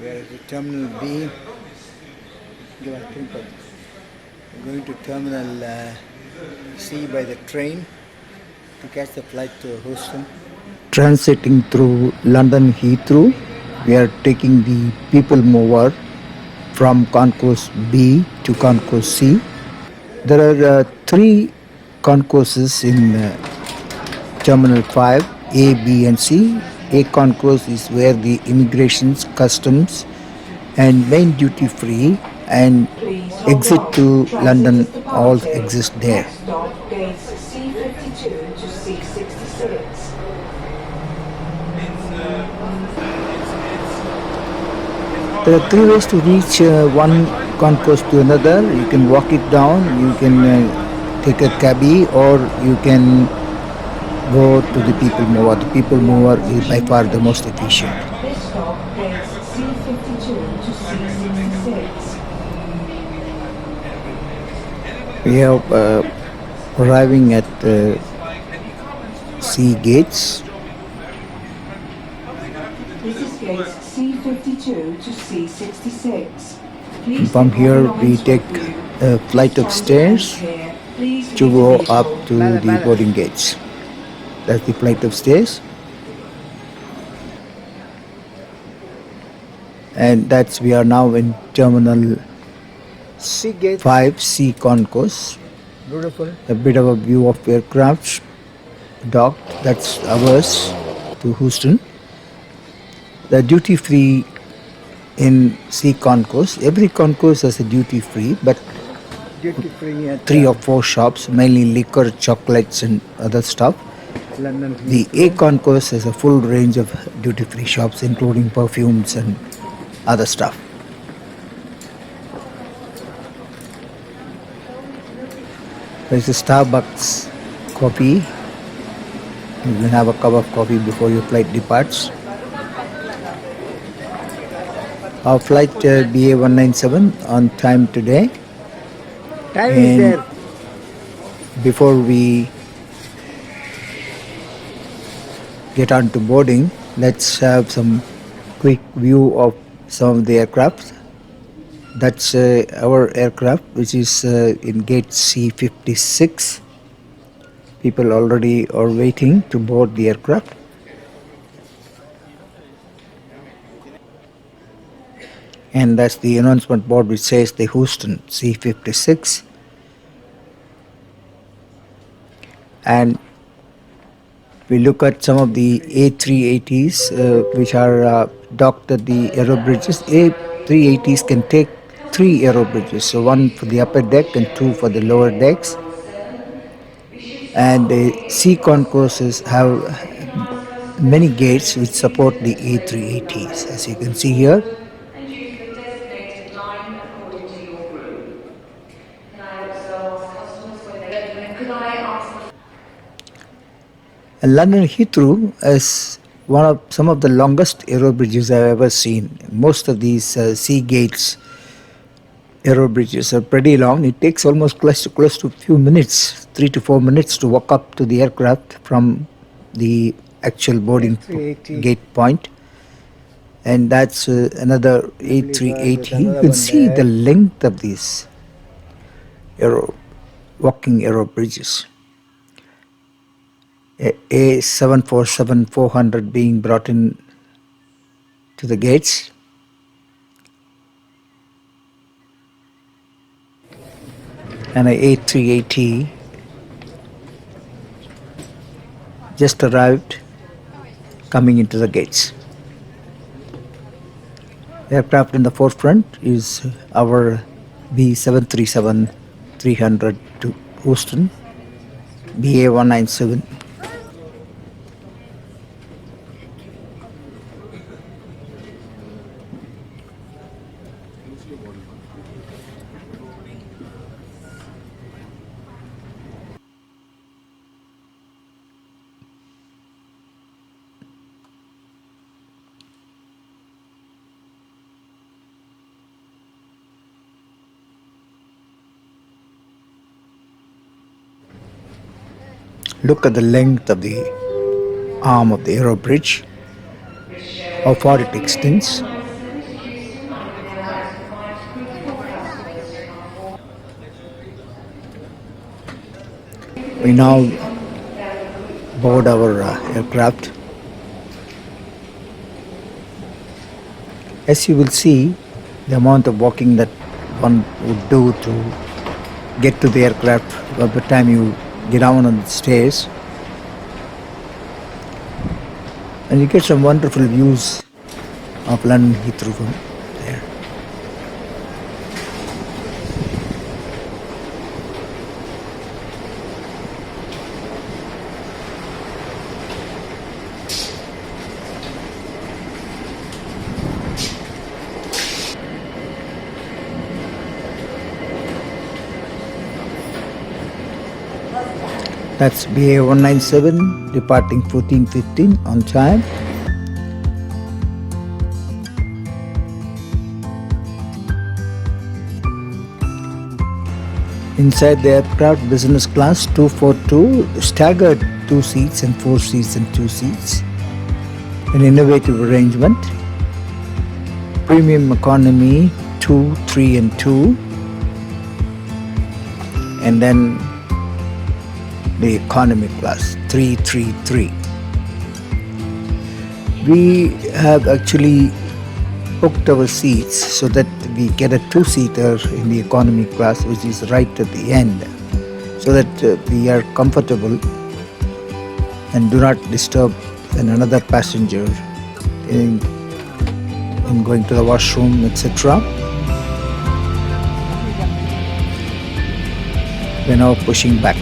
We are at the Terminal B. We're going to Terminal C by the train to catch the flight to Houston. Transiting through London Heathrow, we are taking the people mover from Concourse B to Concourse C. There are three concourses in Terminal 5, A, B and C. A concourse is where the immigrations, customs and main duty free and exit to London all exist there. There are three ways to reach one concourse to another. You can walk it down, you can take a cabby, or you can go to the people mover. The people mover is by far the most efficient. We are arriving at C gates. This is gates C52 to C66. From here we take a flight of stairs to go up to the boarding gates. That's the flight of stairs. And we are now in Terminal 5 C concourse. Beautiful. A bit of a view of aircraft docked. That's ours to Houston. The duty free in C concourse. Every concourse has a duty free, but duty free at 3 or 4 shops, mainly liquor, chocolates and other stuff. The A concourse has a full range of duty free shops, including perfumes and other stuff. There's a Starbucks coffee. You can have a cup of coffee before your flight departs. Our flight BA197 on time today. Time is there. Before we get on to boarding, let's have some quick view of some of the aircraft. That's our aircraft, which is in gate C56. People already are waiting to board the aircraft. And that's the announcement board which says the Houston C56. And we look at some of the A380s which are docked at the aero bridges. A380s can take 3 aero bridges, so 1 for the upper deck and 2 for the lower decks. And the C concourses have many gates which support the A380s, as you can see here. And London Heathrow is some of the longest aero bridges I've ever seen. Most of these C gates aero bridges are pretty long. It takes almost close to a few minutes, 3 to 4 minutes to walk up to the aircraft from the actual boarding gate point. And that's another A380. You can see the length of these walking aero bridges. A747-400 being brought in to the gates. And an A380 just arrived, coming into the gates. Aircraft in the forefront is our B737-300 to Houston, BA197. Look at the length of the arm of the aero bridge, how far it extends. We now board our aircraft. As you will see, the amount of walking that one would do to get to the aircraft by the time you get down on the stairs. And you get some wonderful views of London Heathrow from there. That's BA 197 departing 14:15 on time. Inside the aircraft, business class 242, staggered 2 seats and 4 seats and 2 seats. An innovative arrangement. Premium economy 2, 3 and 2. And then the economy class 3, 3, 3. We have actually booked our seats so that we get a 2-seater in the economy class, which is right at the end, so that we are comfortable and do not disturb another passenger in going to the washroom, etc. We are now pushing back.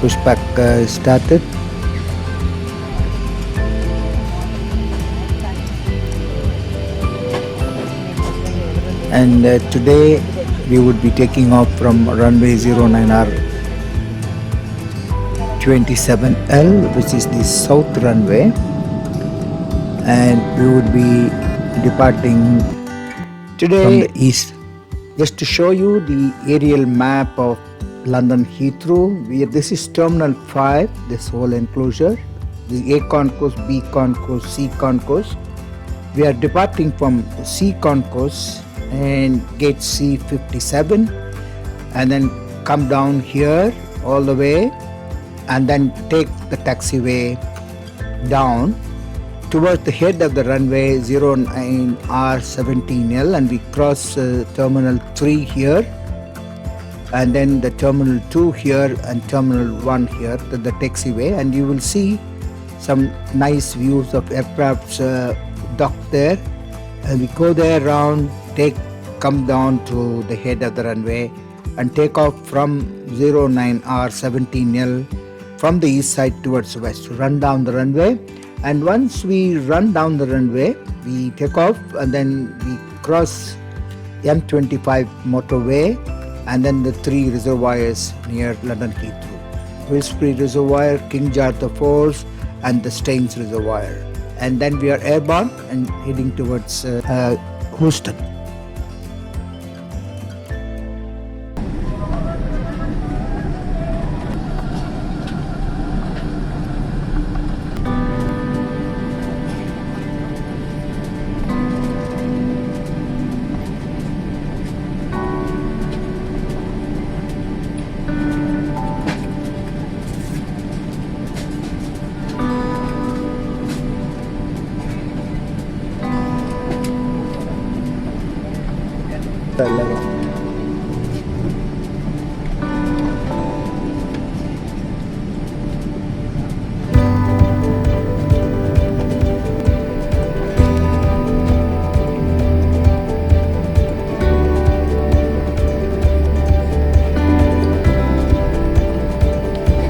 Pushback started. And today we would be taking off from runway 09R 27L, which is the south runway, and we would be departing today from the east. Just to show you the aerial map of London Heathrow. This is Terminal 5, this whole enclosure. The A concourse, B concourse, C concourse. We are departing from C concourse and gate C57, and then come down here all the way and then take the taxiway down towards the head of the runway 09R17L, and we cross Terminal 3 here, and then the Terminal 2 here and Terminal 1 here, the taxiway, and you will see some nice views of aircrafts docked there. And we go there around, come down to the head of the runway and take off from 09R17L from the east side towards the west, run down the runway. And once we run down the runway, we take off and then we cross M25 Motorway and then the 3 reservoirs near London Heathrow: Wilsbury Reservoir, King George IV and the Staines Reservoir. And then we are airborne and heading towards Houston.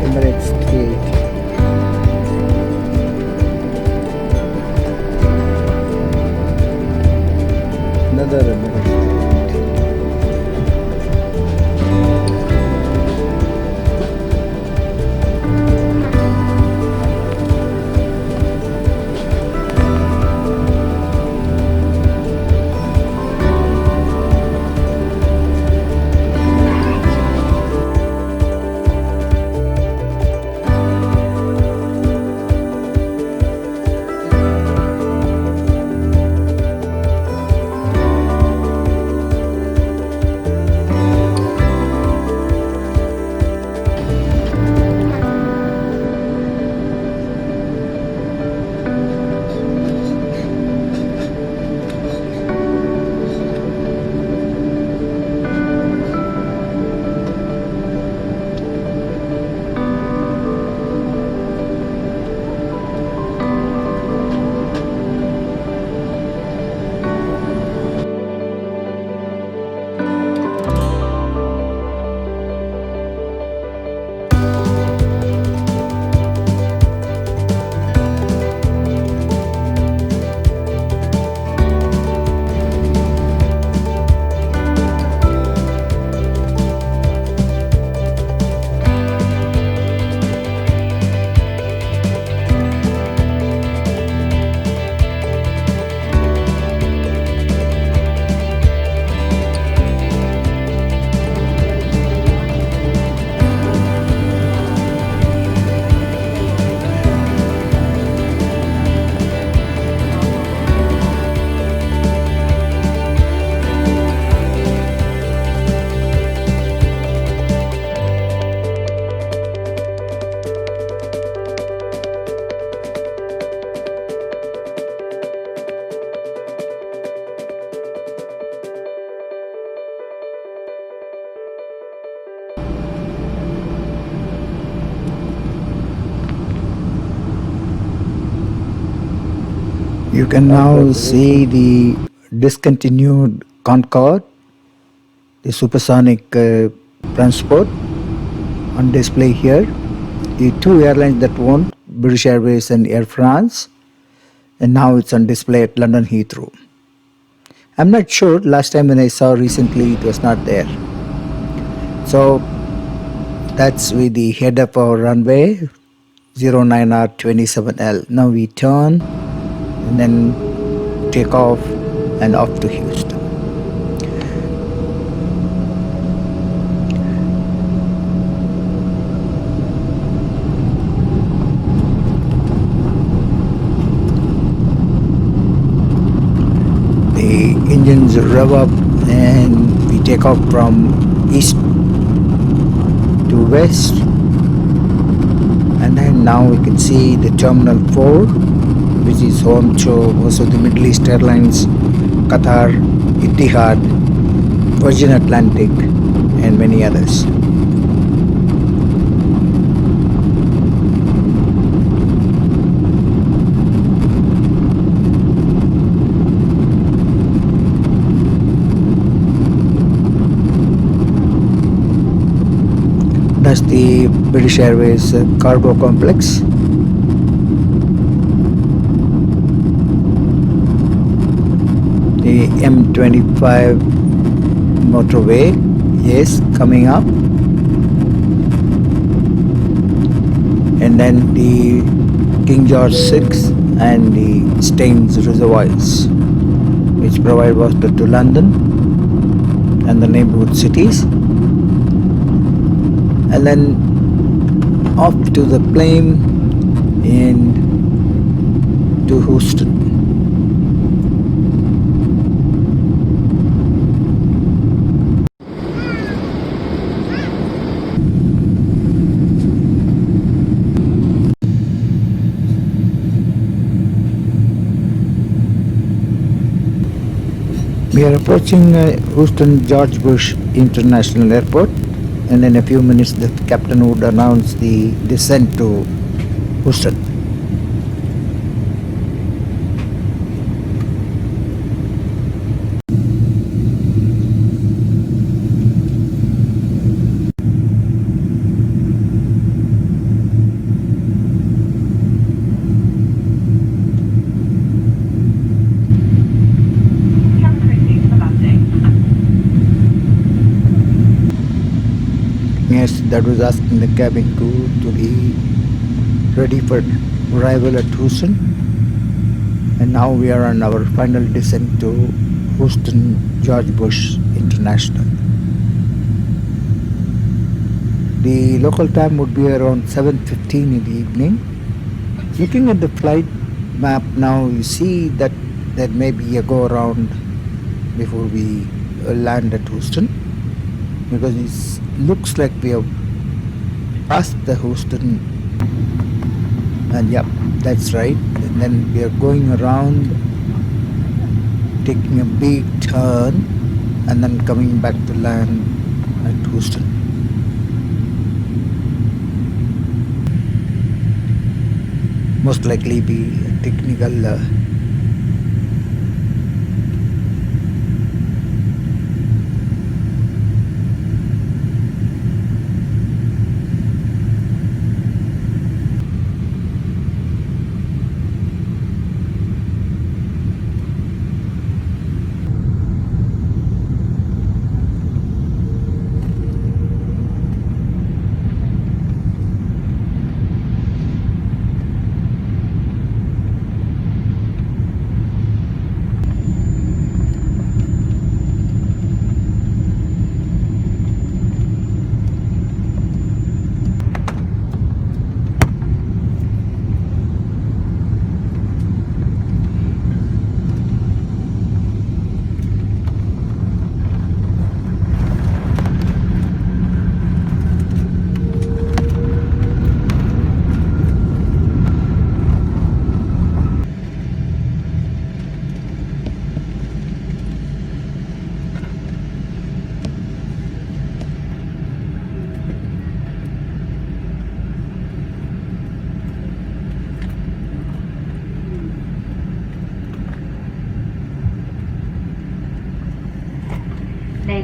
Emirates 3. Another Emirates. You can now see the discontinued Concorde, the supersonic transport on display here. The two airlines that won, British Airways and Air France, and now it's on display at London Heathrow. I'm not sure, last time when I saw recently it was not there. So that's with the head of our runway 09R27L. Now we turn and then take off and off to Houston. The engines rev up and we take off from east to west, and then now we can see the Terminal 4, which is home to most of the Middle East airlines, Qatar, Etihad, Virgin Atlantic, and many others. That's the British Airways cargo complex. The M25 Motorway is coming up, and then the King George VI and the Staines Reservoirs, which provide water to London and the neighborhood cities. And then off to the plane and to Houston. We are approaching Houston George Bush International Airport, and in a few minutes the captain would announce the descent to Houston. Yes, that was asking the cabin crew to be ready for arrival at Houston, and now we are on our final descent to Houston George Bush International. The local time would be around 7:15 in the evening. Looking at the flight map now, you see that there may be a go around before we land at Houston, because it looks like we have passed the Houston, and yep, that's right. And then we are going around, taking a big turn, and then coming back to land at Houston. Most likely be a technical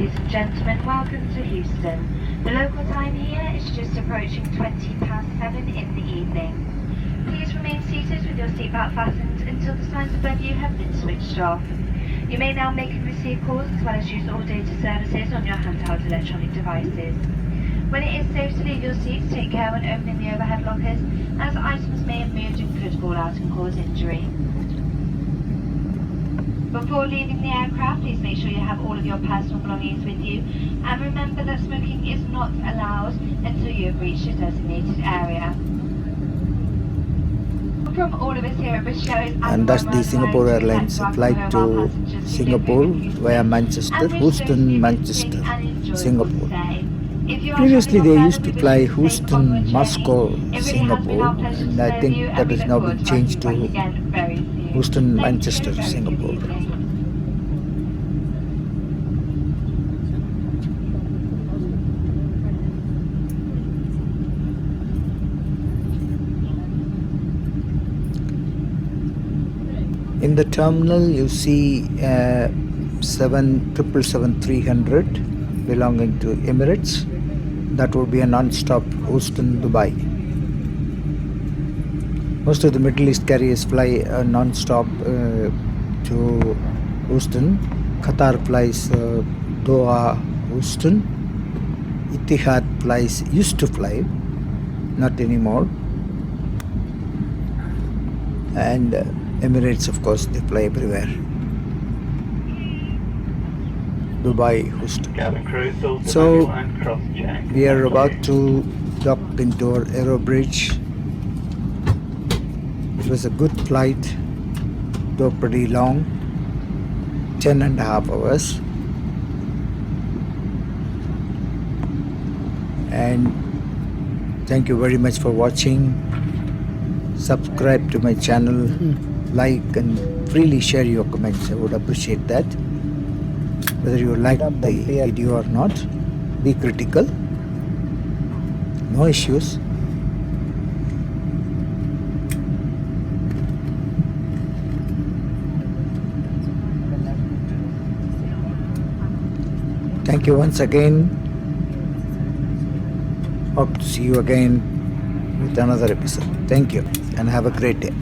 Ladies and gentlemen, welcome to Houston. The local time here is just approaching 7 in the evening. Please remain seated with your seatbelt fastened until the signs above you have been switched off. You may now make and receive calls as well as use all data services on your handheld electronic devices. When it is safe to leave your seats, take care when opening the overhead lockers, as items may have moved and could fall out and cause injury. Before leaving the aircraft, please make sure you have all of your personal belongings with you, and remember that smoking is not allowed until you have reached a designated area. From all of us here at British Airways And that's the Singapore Airlines flight to Singapore via Manchester, Houston, Manchester, Singapore. Previously they used to fly Houston, Moscow, Singapore, and I think that has now been changed to Houston, Manchester, Singapore. In the terminal you see 777-300 belonging to Emirates. That will be a non-stop Houston, Dubai. Most of the Middle East carriers fly non-stop to Houston. Qatar flies Doha, Houston. Etihad used to fly, not anymore. And Emirates, of course, they fly everywhere. Dubai, Houston. So we are about to dock into our Aero bridge. It was a good flight, though pretty long, 10.5 hours. And thank you very much for watching. Subscribe to my channel, like and freely share your comments. I would appreciate that. Whether you like the video or not, be critical. No issues. Thank you once again. Hope to see you again with another episode. Thank you and have a great day.